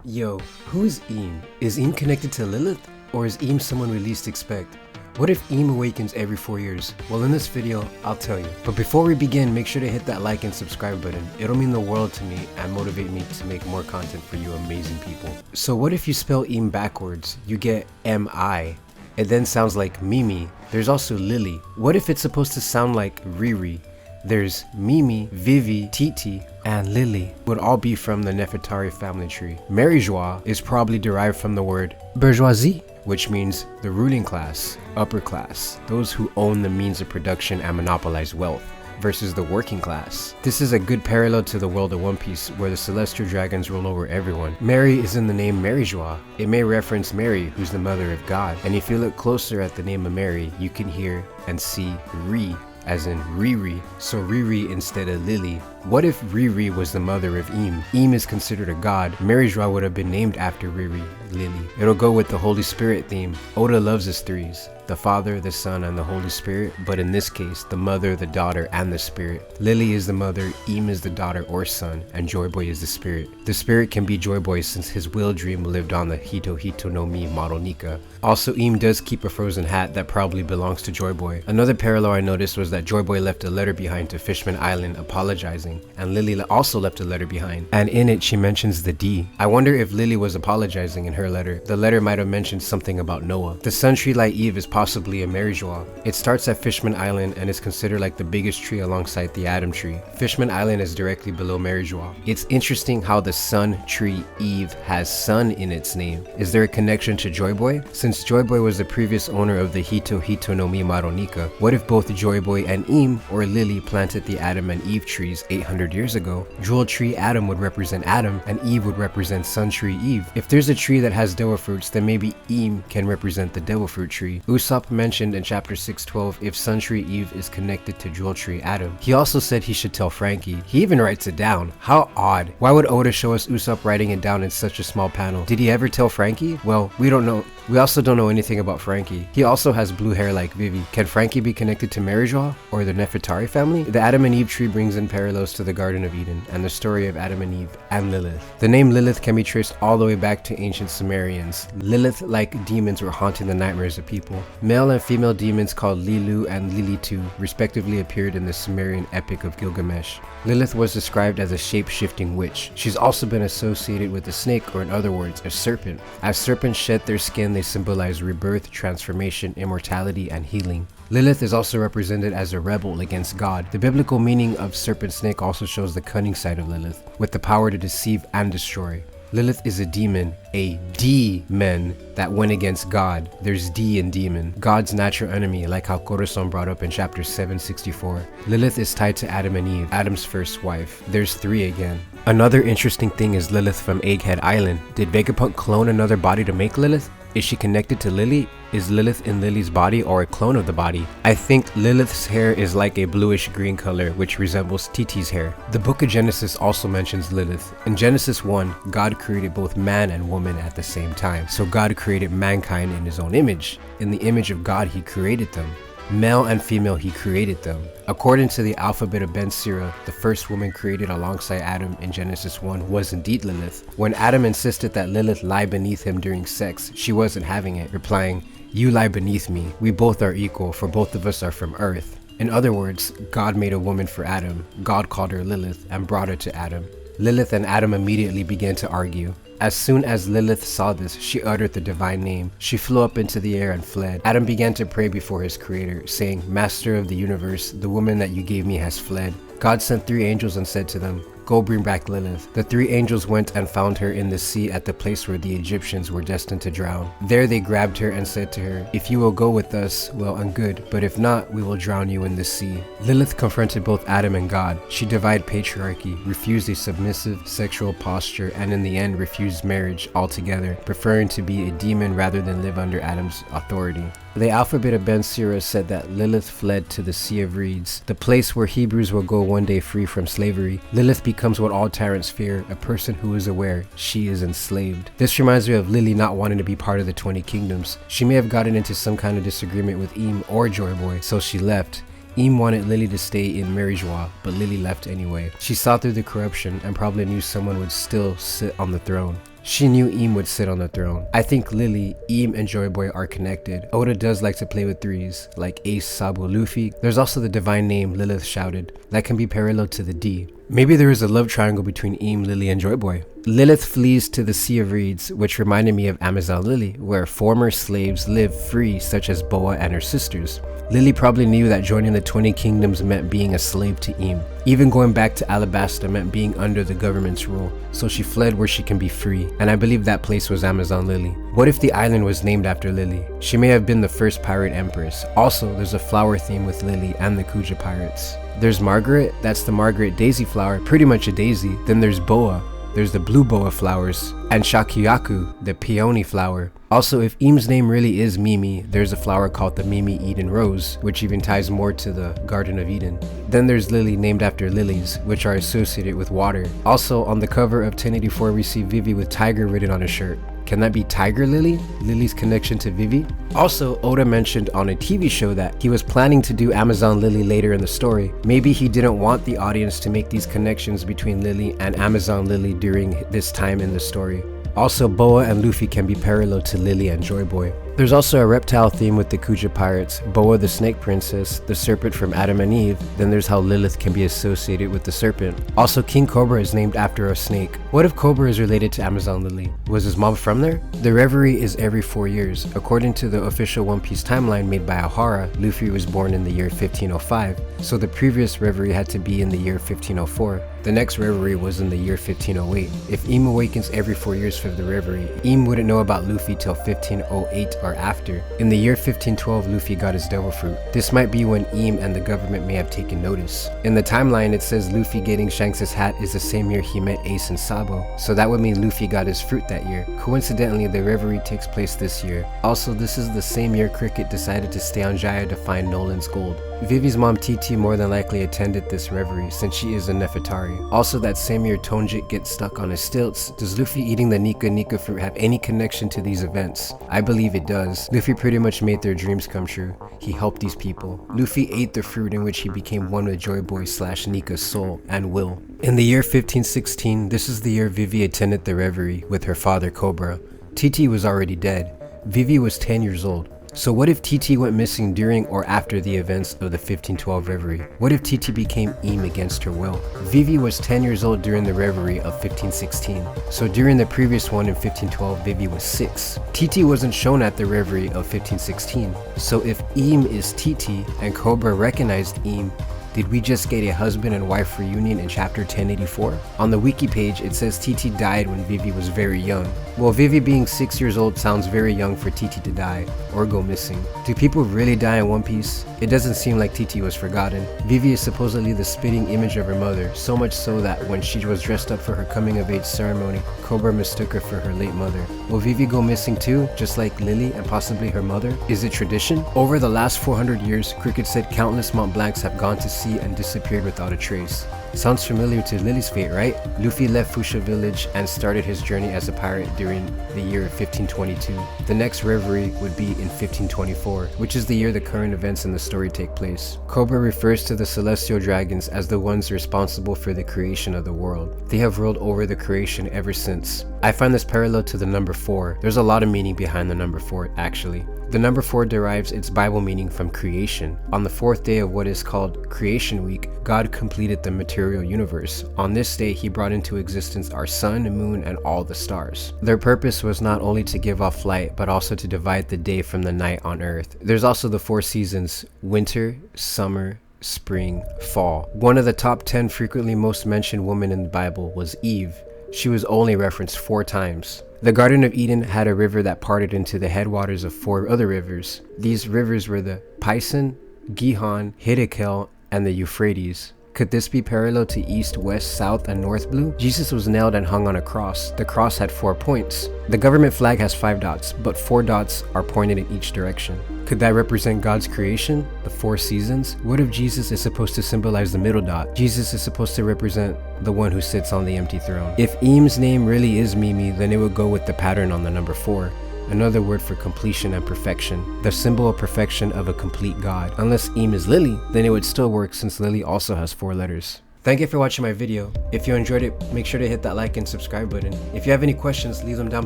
Yo, who is Im? Is Im connected to Lilith? Or is Im someone we least expect? What if Im awakens every 4 years? Well, in this video, I'll tell you. But before we begin, make sure to hit that like and subscribe button. It'll mean the world to me and motivate me to make more content for you amazing people. So what if you spell Im backwards? You get M-I. It then sounds like Mimi. There's also Lily. What if it's supposed to sound like Riri? There's Mimi, Vivi, Titi, and Lily would all be from the Nefertari family tree. Marie-Joie is probably derived from the word bourgeoisie, which means the ruling class, upper class, those who own the means of production and monopolize wealth, versus the working class. This is a good parallel to the world of One Piece, where the celestial dragons rule over everyone. Mary is in the name Marie-Joie. It may reference Mary, who's the mother of God. And if you look closer at the name of Mary, you can hear and see Ri, as in Riri, so Riri instead of Lily. What if Riri was the mother of Im? Im is considered a god. Marie-Joie would have been named after Riri, Lily. It'll go with the Holy Spirit theme. Oda loves his threes: the Father, the Son, and the Holy Spirit, but in this case, the Mother, the Daughter, and the Spirit. Lily is the mother, Im is the daughter or son, and Joy Boy is the spirit. The spirit can be Joy Boy since his will dream lived on the Hito Hito no Mi model Nika. Also, Im does keep a frozen hat that probably belongs to Joy Boy. Another parallel I noticed was that Joy Boy left a letter behind to Fishman Island apologizing, and Lily also left a letter behind, and in it she mentions the D. I wonder if Lily was apologizing in her letter. The letter might have mentioned something about Noah. The sun tree like Eve is possibly a Marie-Joie. It starts at Fishman Island and is considered like the biggest tree alongside the Adam tree. Fishman Island is directly below Marie-Joie. It's interesting how the sun tree Eve has sun in its name. Is there a connection to Joy Boy? Since Joy Boy was the previous owner of the Hito Hito no Mi Maronika, what if both Joy Boy and Im or Lily planted the Adam and Eve trees 800 years ago? Jewel tree Adam would represent Adam and Eve would represent sun tree Eve. If there's a tree that has devil fruits, then maybe Im can represent the devil fruit tree. Usopp mentioned in chapter 612 if sun tree Eve is connected to jewel tree Adam. He also said he should tell Frankie. He even writes it down. How odd. Why would Oda show us Usopp writing it down in such a small panel? Did he ever tell Frankie? Well, we don't know. We also don't know anything about Frankie. He also has blue hair like Vivi. Can Frankie be connected to Marie-Joie or the Nefertari family? The Adam and Eve tree brings in parallels to the Garden of Eden and the story of Adam and Eve and Lilith. The name Lilith can be traced all the way back to ancient Sumerians. Lilith-like demons were haunting the nightmares of people. Male and female demons called Lilu and Lilitu respectively appeared in the Sumerian epic of Gilgamesh. Lilith was described as a shape-shifting witch. She's also been associated with a snake, or in other words, a serpent. As serpents shed their skin, they symbolize rebirth, transformation, immortality, and healing. Lilith is also represented as a rebel against God. The biblical meaning of serpent snake also shows the cunning side of Lilith, with the power to deceive and destroy. Lilith is a demon that went against God. There's D in demon, God's natural enemy, like how Corazon brought up in chapter 764. Lilith is tied to Adam and Eve, Adam's first wife. There's 3 again. Another interesting thing is Lilith from Egghead Island. Did Vegapunk clone another body to make Lilith? Is she connected to Lily? Is Lilith in Lily's body or a clone of the body? I think Lilith's hair is like a bluish green color which resembles Titi's hair. The book of Genesis also mentions Lilith. In Genesis 1, God created both man and woman at the same time. So God created mankind in his own image. In the image of God he created them. Male and female he created them. According to the alphabet of Ben Sira, the first woman created alongside Adam in Genesis 1 was indeed Lilith. When Adam insisted that Lilith lie beneath him during sex, she wasn't having it, replying, "You lie beneath me. We both are equal, for both of us are from earth." In other words, God made a woman for Adam. God called her Lilith and brought her to Adam. Lilith and Adam immediately began to argue. As soon as Lilith saw this, she uttered the divine name. She flew up into the air and fled. Adam began to pray before his creator, saying, "Master of the universe, the woman that you gave me has fled." God sent 3 angels and said to them, "Go bring back Lilith." The 3 angels went and found her in the sea at the place where the Egyptians were destined to drown. There they grabbed her and said to her, "If you will go with us, well and good, but if not, we will drown you in the sea." Lilith confronted both Adam and God. She defied patriarchy, refused a submissive sexual posture, and in the end refused marriage altogether, preferring to be a demon rather than live under Adam's authority. The alphabet of Ben Sira said that Lilith fled to the Sea of Reeds, the place where Hebrews will go one day free from slavery. Lilith becomes what all tyrants fear, a person who is aware she is enslaved. This reminds me of Lily not wanting to be part of the 20 Kingdoms. She may have gotten into some kind of disagreement with Im or Joy Boy, so she left. Im wanted Lily to stay in Marie-Joie, but Lily left anyway. She saw through the corruption and probably knew someone would still sit on the throne. She knew Im would sit on the throne. I think Lily, Im, and Joy Boy are connected. Oda does like to play with threes, like Ace, Sabo, Luffy. There's also the divine name Lilith shouted, that can be parallel to the D. Maybe there is a love triangle between Im, Lily, and Joy Boy. Lilith flees to the Sea of Reeds, which reminded me of Amazon Lily, where former slaves live free, such as Boa and her sisters. Lily probably knew that joining the 20 Kingdoms meant being a slave to Im. Even going back to Alabasta meant being under the government's rule, so she fled where she can be free, and I believe that place was Amazon Lily. What if the island was named after Lily? She may have been the first pirate empress. Also, there's a flower theme with Lily and the Kuja pirates. There's Margaret, that's the Margaret daisy flower, pretty much a daisy. Then there's Boa, there's the blue boa flowers, and Shakuyaku, the peony flower. Also, if Im's name really is Mimi, there's a flower called the Mimi Eden Rose, which even ties more to the Garden of Eden. Then there's Lily, named after lilies, which are associated with water. Also, on the cover of 1084 we see Vivi with tiger written on his shirt. Can that be Tiger Lily? Lily's connection to Vivi? Also, Oda mentioned on a TV show that he was planning to do Amazon Lily later in the story. Maybe he didn't want the audience to make these connections between Lily and Amazon Lily during this time in the story. Also, Boa and Luffy can be parallel to Lily and Joy Boy. There's also a reptile theme with the Kuja pirates, Boa the snake princess, the serpent from Adam and Eve. Then there's how Lilith can be associated with the serpent. Also, King Cobra is named after a snake. What if Cobra is related to Amazon Lily? Was his mom from there? The reverie is every 4 years. According to the official One Piece timeline made by Ohara, Luffy was born in the year 1505, so the previous reverie had to be in the year 1504. The next reverie was in the year 1508. If Im awakens every 4 years for the reverie, Im wouldn't know about Luffy till 1508 or after. In the year 1512, Luffy got his devil fruit. This might be when Im and the government may have taken notice. In the timeline, it says Luffy getting Shanks' hat is the same year he met Ace and Sabo, so that would mean Luffy got his fruit that year. Coincidentally, the reverie takes place this year. Also, this is the same year Cricket decided to stay on Jaya to find Nolan's gold. Vivi's mom Titi more than likely attended this reverie since she is a Nefertari. Also, that same year Tonjik gets stuck on his stilts. Does Luffy eating the Nika fruit have any connection to these events? I believe it does. Luffy pretty much made their dreams come true. He helped these people. Luffy ate the fruit in which he became one with Joy Boy / Nika's soul and will. In the year 1516, this is the year Vivi attended the reverie with her father Cobra. Titi was already dead. Vivi was 10 years old. So what if Titi went missing during or after the events of the 1512 reverie? What if Titi became Im against her will? Vivi was 10 years old during the reverie of 1516. So during the previous one in 1512, Vivi was 6. Titi wasn't shown at the reverie of 1516. So if Im is Titi and Cobra recognized Im, did we just get a husband and wife reunion in chapter 1084? On the wiki page, it says Titi died when Vivi was very young. Well, Vivi being 6 years old sounds very young for Titi to die or go missing. Do people really die in One Piece? It doesn't seem like Titi was forgotten. Vivi is supposedly the spitting image of her mother, so much so that when she was dressed up for her coming of age ceremony, Cobra mistook her for her late mother. Will Vivi go missing too, just like Lily and possibly her mother? Is it tradition? Over the last 400 years, Cricket said countless Mont Blancs have gone to sea and disappeared without a trace. Sounds familiar to Lily's fate, right? Luffy left Fushia village and started his journey as a pirate during the year 1522. The next reverie would be in 1524, which is the year the current events in the story take place. Cobra refers to the celestial dragons as the ones responsible for the creation of the world. They have ruled over the creation ever since. I find this parallel to the number 4. There's a lot of meaning behind the number 4 actually. The number 4 derives its Bible meaning from creation. On the 4th day of what is called Creation Week, God completed the material universe. On this day, he brought into existence our sun, moon, and all the stars. Their purpose was not only to give off light, but also to divide the day from the night on earth. There's also the 4 seasons: winter, summer, spring, fall. One of the top 10 frequently most mentioned women in the Bible was Eve. She was only referenced 4 times. The Garden of Eden had a river that parted into the headwaters of 4 other rivers. These rivers were the Pison, Gihon, Hiddekel, and the Euphrates. Could this be parallel to east, west, south, and north blue? Jesus was nailed and hung on a cross. The cross had 4 points. The government flag has 5 dots, but 4 dots are pointed in each direction. Could that represent God's creation? The 4 seasons? What if Jesus is supposed to symbolize the middle dot? Jesus is supposed to represent the one who sits on the empty throne. If Im's name really is Mimi, then it would go with the pattern on the number 4. Another word for completion and perfection, the symbol of perfection of a complete God. Unless Im is Lily, then it would still work since Lily also has 4 letters. Thank you for watching my video. If you enjoyed it, make sure to hit that like and subscribe button. If you have any questions, leave them down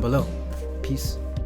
below. Peace.